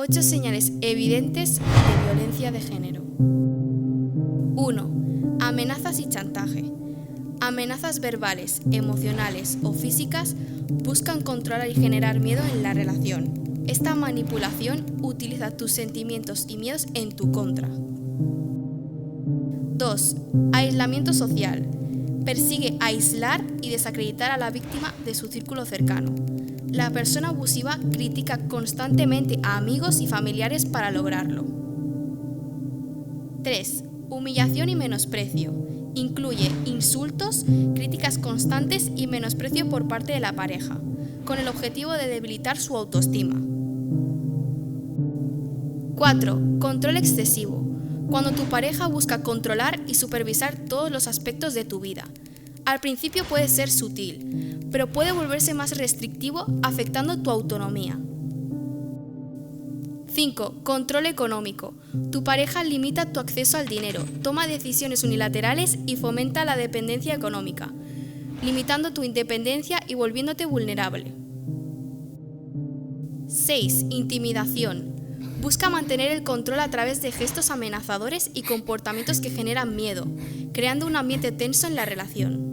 8 señales evidentes de violencia de género. 1. Amenazas y chantaje. Amenazas verbales, emocionales o físicas buscan controlar y generar miedo en la relación. Esta manipulación utiliza tus sentimientos y miedos en tu contra. 2. Aislamiento social. Persigue aislar y desacreditar a la víctima de su círculo cercano. La persona abusiva critica constantemente a amigos y familiares para lograrlo. 3. Humillación y menosprecio. Incluye insultos, críticas constantes y menosprecio por parte de la pareja, con el objetivo de debilitar su autoestima. 4. Control excesivo. Cuando tu pareja busca controlar y supervisar todos los aspectos de tu vida. Al principio puede ser sutil, pero puede volverse más restrictivo afectando tu autonomía. 5. Control económico. Tu pareja limita tu acceso al dinero, toma decisiones unilaterales y fomenta la dependencia económica, limitando tu independencia y volviéndote vulnerable. 6. Intimidación. Busca mantener el control a través de gestos amenazadores y comportamientos que generan miedo, creando un ambiente tenso en la relación.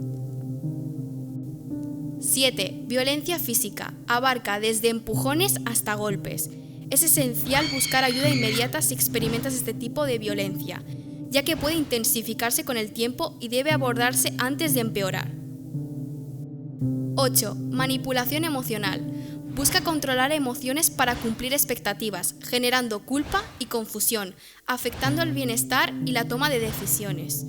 7. Violencia física. Abarca desde empujones hasta golpes. Es esencial buscar ayuda inmediata si experimentas este tipo de violencia, ya que puede intensificarse con el tiempo y debe abordarse antes de empeorar. 8. Manipulación emocional. Busca controlar emociones para cumplir expectativas, generando culpa y confusión, afectando el bienestar y la toma de decisiones.